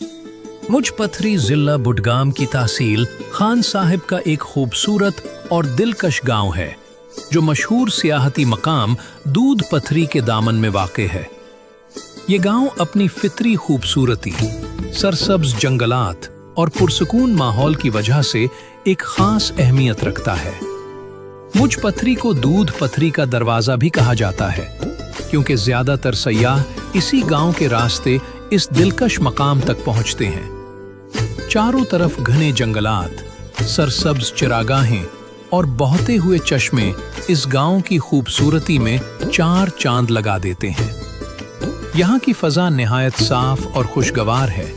मुझ पथरी जिला बुडगाम की तहसील खान साहिब का एक खूबसूरत और दिलकश गांव है जो मशहूर सियाहती मकाम दूध पथरी के दामन में वाक़ है। ये गांव अपनी फितरी खूबसूरती, सरसब्ज जंगलात और पुरसकून माहौल की वजह से एक खास अहमियत रखता है। मुझ पथरी को दूध पथरी का दरवाज़ा भी कहा जाता है क्योंकि ज़्यादातर सयाह इसी गांव के रास्ते इस दिलकश मकाम तक पहुंचते हैं। चारों तरफ घने जंगलात, सरसब्ज चरागाहें और बहते हुए चश्मे इस गांव की खूबसूरती में चार चांद लगा देते हैं। यहाँ की फ़ज़ा निहायत साफ और खुशगवार है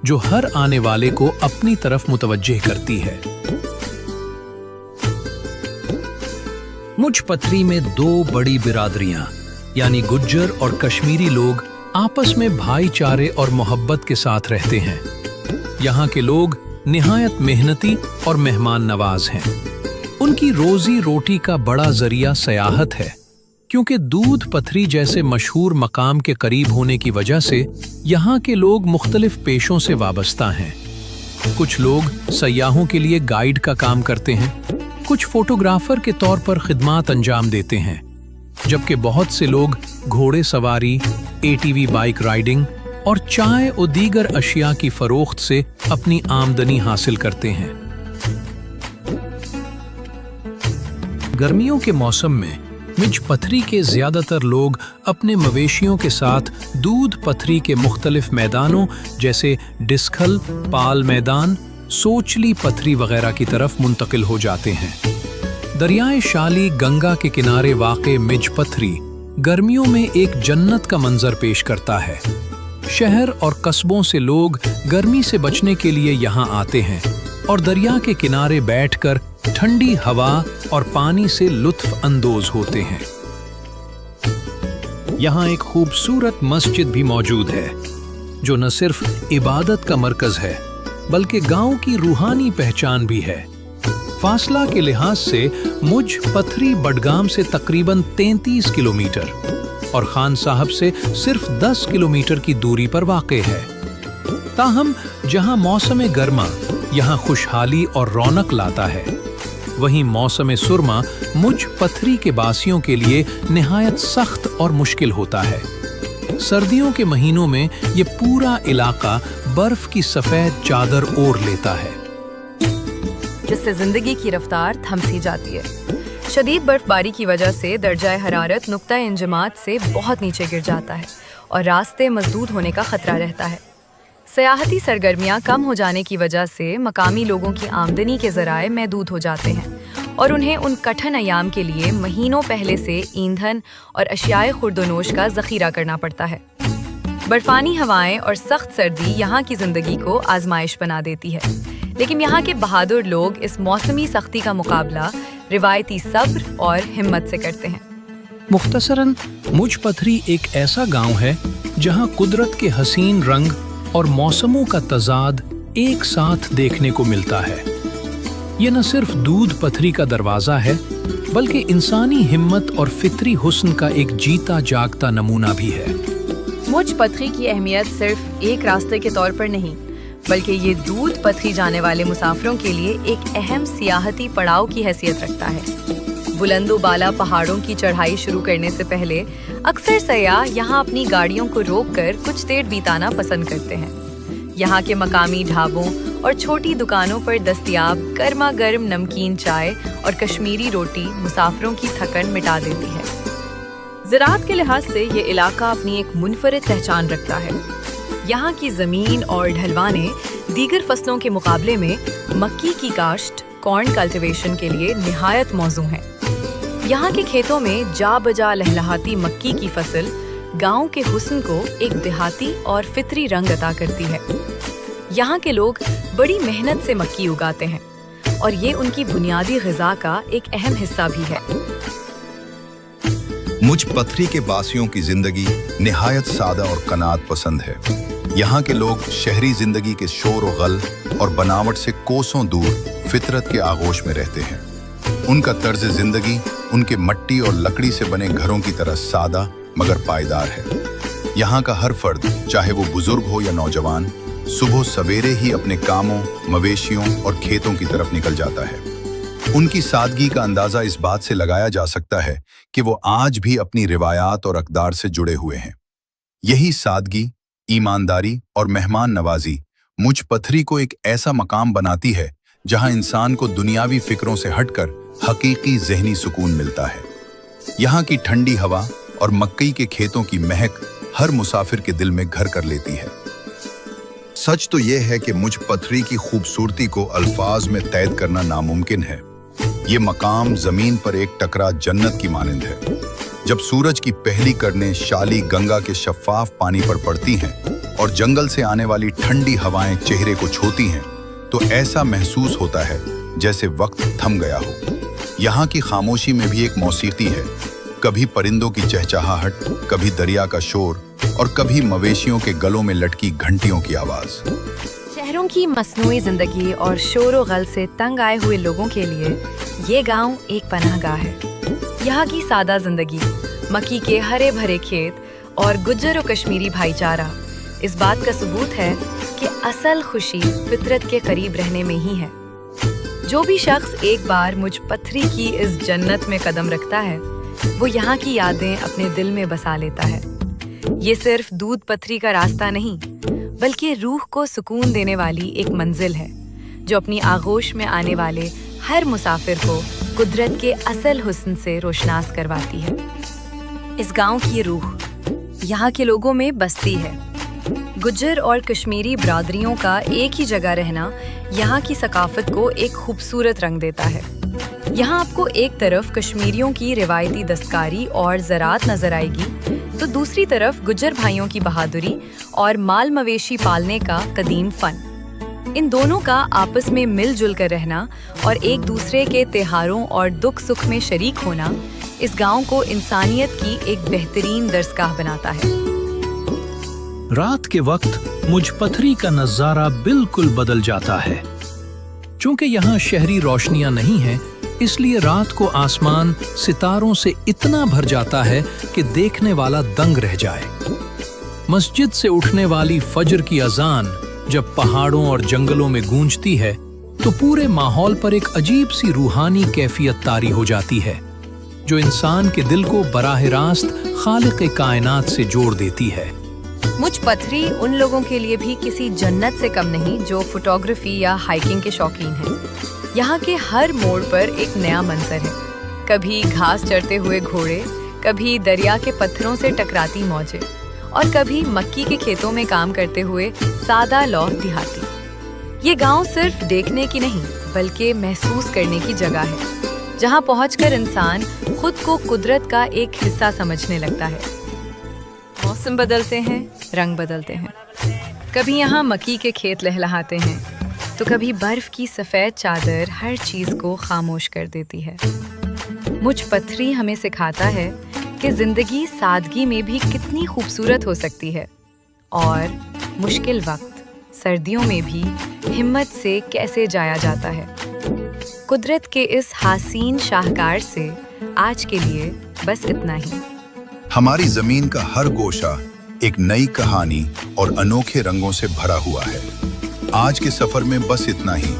जो हर आने वाले को अपनी तरफ मुतवज्जे करती है। मुझ पथरी में दो बड़ी बिरादरियां यानी गुज्जर और कश्मीरी लोग आपस में भाईचारे और मोहब्बत के साथ रहते हैं। यहाँ के लोग निहायत मेहनती और मेहमान नवाज हैं। उनकी रोजी रोटी का बड़ा जरिया सयाहत है क्योंकि दूध पथरी जैसे मशहूर मकाम के करीब होने की वजह से यहाँ के लोग मुख्तलिफ पेशों से वाबस्ता हैं। कुछ लोग सयाहों के लिए गाइड का काम करते हैं, कुछ फोटोग्राफर के तौर पर खिदमात अंजाम देते हैं, जबकि बहुत से लोग घोड़े सवारी, ATV बाइक राइडिंग और चाय और दीगर अशिया की फरोख्त से अपनी आमदनी हासिल करते हैं। गर्मियों के मौसम में मुझ पथरी के ज़्यादातर लोग अपने मवेशियों के साथ दूध पथरी के मुख्तलिफ मैदानों जैसे डिस्खल, पाल मैदान, सोचली पथरी वगैरह की तरफ मुंतकिल हो जाते हैं। दरियाए शाली गंगा के किनारे वाक़े मिज पथरी गर्मियों में एक जन्नत का मंजर पेश करता है। शहर और कस्बों से लोग गर्मी से बचने के लिए यहाँ आते हैं और दरिया के किनारे बैठकर ठंडी हवा और पानी से लुत्फ अंदोज होते हैं। यहाँ एक खूबसूरत मस्जिद भी मौजूद है जो न सिर्फ इबादत का मरकज है बल्कि गांव की रूहानी पहचान भी है। फासला के लिहाज से मुझ पथरी बडगाम से तकरीबन 33 किलोमीटर और खान साहब से सिर्फ 10 किलोमीटर की दूरी पर वाक़े है। ताहम जहां मौसम गर्मा यहाँ खुशहाली और रौनक लाता है, वहीं मौसम सुरमा मुझ पथरी के बासियों के लिए निहायत सख्त और मुश्किल होता है। सर्दियों के महीनों में ये पूरा इलाका बर्फ की सफेद चादर ओढ़ लेता है जिससे जिंदगी की रफ्तार थम सी जाती है। शदीद बर्फबारी की वजह से दर्जाए हरारत नुक्ता इंजमात से बहुत नीचे गिर जाता है और रास्ते मसदूद होने का खतरा रहता है। सयाहती सरगर्मियां कम हो जाने की वजह से मकामी लोगों की आमदनी के ज़राए महदूद हो जाते हैं और उन्हें उन कठिन अयाम के लिए महीनों पहले से ईंधन और अशियाए खुर्दोनोश का ज़ख़ीरा करना पड़ता है। बर्फानी हवाएं और सख्त सर्दी यहाँ की ज़िंदगी को आजमाइश बना देती है, लेकिन यहाँ के बहादुर लोग इस मौसमी सख्ती का मुकाबला रिवायती सब्र और हिम्मत से करते हैं। मुख्तसरन मुझ पथरी एक ऐसा गांव है जहां कुदरत के हसीन रंग और मौसमों का तजाद एक साथ देखने को मिलता है। ये न सिर्फ दूध पथरी का दरवाज़ा है बल्कि इंसानी हिम्मत और फितरी हुस्न का एक जीता जागता नमूना भी है। मुझ पथरी की अहमियत सिर्फ एक रास्ते के तौर पर नहीं बल्कि ये दूध पथरी जाने वाले मुसाफिरों के लिए एक अहम सियाहती पड़ाव की हैसियत रखता है। बुलंदो बाला पहाड़ों की चढ़ाई शुरू करने से पहले अक्सर सयाह यहाँ अपनी गाड़ियों को रोककर कुछ देर बिताना पसंद करते हैं। यहाँ के मकामी ढाबों और छोटी दुकानों पर दस्तयाब गर्मा गर्म नमकीन चाय और कश्मीरी रोटी मुसाफिरों की थकन मिटा देती है। ज़राअत के लिहाज से ये इलाका अपनी एक मुनफरिद पहचान रखता है। यहाँ की ज़मीन और ढलवाने दीगर फसलों के मुकाबले में मक्की की काश्त, कॉर्न कल्टीवेशन के लिए निहायत मौजू हैं। यहाँ के खेतों में जा बजा लहलहाती मक्की की फसल गांव के हुस्न को एक देहाती और फितरी रंग अता करती है। यहाँ के लोग बड़ी मेहनत से मक्की उगाते हैं और ये उनकी बुनियादी ग़िज़ा का एक अहम हिस्सा भी है। मुझ पथरी के बासियों की जिंदगी निहायत सादा और कनात पसंद है। यहाँ के लोग शहरी जिंदगी के शोर और गल और बनावट से कोसों दूर फितरत के आगोश में रहते हैं। उनका तर्ज जिंदगी उनके मट्टी और लकड़ी से बने घरों की तरह सादा मगर पायदार है। यहाँ का हर फर्द, चाहे वो बुजुर्ग हो या नौजवान, सुबह सवेरे ही अपने कामों, मवेशियों और खेतों की तरफ निकल जाता है। उनकी सादगी का अंदाजा इस बात से लगाया जा सकता है कि वो आज भी अपनी रिवायात और अक़दार से जुड़े हुए हैं। यही सादगी, ईमानदारी और मेहमान नवाजी मुझ पथरी को एक ऐसा मकाम बनाती है जहां इंसान को दुनियावी फिक्रों से हटकर हकीकी ज़हनी सुकून मिलता है। यहाँ की ठंडी हवा और मक्कई के खेतों की महक हर मुसाफिर के दिल में घर कर लेती है। सच तो यह है कि मुझ पथरी की खूबसूरती को अल्फाज में कैद करना नामुमकिन है। ये मकाम जमीन पर एक टकरा जन्नत की मानिंद है। जब सूरज की पहली किरणें शाली गंगा के शफाफ पानी पर पड़ती हैं और जंगल से आने वाली ठंडी हवाएं चेहरे को छूती हैं, तो ऐसा महसूस होता है जैसे वक्त थम गया हो। यहाँ की खामोशी में भी एक मौसीकी है, कभी परिंदों की चहचहाहट, कभी दरिया का शोर और कभी मवेशियों के गलों में लटकी घंटियों की आवाज। शहरों की मसनूई जिंदगी और शोर गल से तंग आए हुए लोगों के लिए ये गांव एक पनाहगाह है। यहाँ की सादा जिंदगी, मक्की के हरे भरे खेत और गुज्जर और कश्मीरी भाईचारा इस बात का सबूत है कि असल खुशी फितरत के करीब रहने में ही है। जो भी शख्स एक बार मुझ पथरी की इस जन्नत में कदम रखता है, वो यहाँ की यादें अपने दिल में बसा लेता है। ये सिर्फ दूध पथरी का रास्ता नहीं, बल्कि रूह को सुकून देने वाली एक मंजिल है, जो अपनी आगोश में आने वाले हर मुसाफिर को कुदरत के असल हुस्न से रोशनास करवाती है। इस गांव की रूह यहाँ के लोगों में बसती है। गुज्जर और कश्मीरी बरादरियों का एक ही जगह रहना यहाँ की सकाफत को एक खूबसूरत रंग देता है। यहाँ आपको एक तरफ कश्मीरियों की रिवायती दस्तकारी और ज़राअत नजर आएगी, तो दूसरी तरफ गुज्जर भाइयों की बहादुरी और माल मवेशी पालने का कदीम फन। इन दोनों का आपस में मिलजुल कर रहना और एक दूसरे के त्योहारों और दुख सुख में शरीक होना इस गांव को इंसानियत की एक बेहतरीन दरसगाह बनाता है। रात के वक्त मुझ पथरी का नजारा बिल्कुल बदल जाता है। चूंकि यहाँ शहरी रोशनियां नहीं हैं, इसलिए रात को आसमान सितारों से इतना भर जाता है कि देखने वाला दंग रह जाए। मस्जिद से उठने वाली फजर की अजान जब पहाड़ों और जंगलों में गूंजती है, तो पूरे माहौल पर एक अजीब सी रूहानी कैफियत तारी हो जाती है, जो इंसान के दिल को बराह रास्त खालिक कायनात से जोड़ देती है। मुझ पथरी उन लोगों के लिए भी किसी जन्नत से कम नहीं जो फोटोग्राफी या हाइकिंग के शौकीन हैं। यहाँ के हर मोड़ पर एक नया मंजर है, कभी घास चरते हुए घोड़े, कभी दरिया के पत्थरों से टकराती मौजें और कभी मक्की के खेतों में काम करते हुए सादा लौह देहाती। ये गांव सिर्फ देखने की नहीं, बल्कि महसूस करने की जगह है, जहाँ पहुंचकर इंसान खुद को कुदरत का एक हिस्सा समझने लगता है। मौसम बदलते हैं, रंग बदलते हैं। कभी यहाँ मक्की के खेत लहलहाते हैं, तो कभी बर्फ की सफ़ेद चादर हर चीज़ को खामोश कर देती है। मुझ पथरी हमें सिखाता है कि ज़िंदगी सादगी में भी कितनी खूबसूरत हो सकती है और मुश्किल वक्त सर्दियों में भी हिम्मत से कैसे जाया जाता है। कुदरत के इस हसीन शाहकार से आज के लिए बस इतना ही। हमारी जमीन का हर गोशा एक नई कहानी और अनोखे रंगों से भरा हुआ है। आज के सफर में बस इतना ही।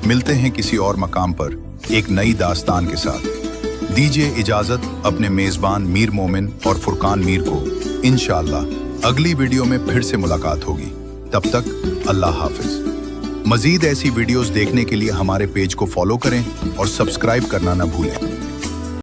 मिलते हैं किसी और मकाम पर एक नई दास्तान के साथ। दीजिए इजाजत अपने मेजबान मीर मोमिन और फुरकान मीर को। इंशाअल्लाह अगली वीडियो में फिर से मुलाकात होगी। तब तक अल्लाह हाफिज। मजीद ऐसी वीडियोस देखने के लिए हमारे पेज को फॉलो करें और सब्सक्राइब करना न भूलें।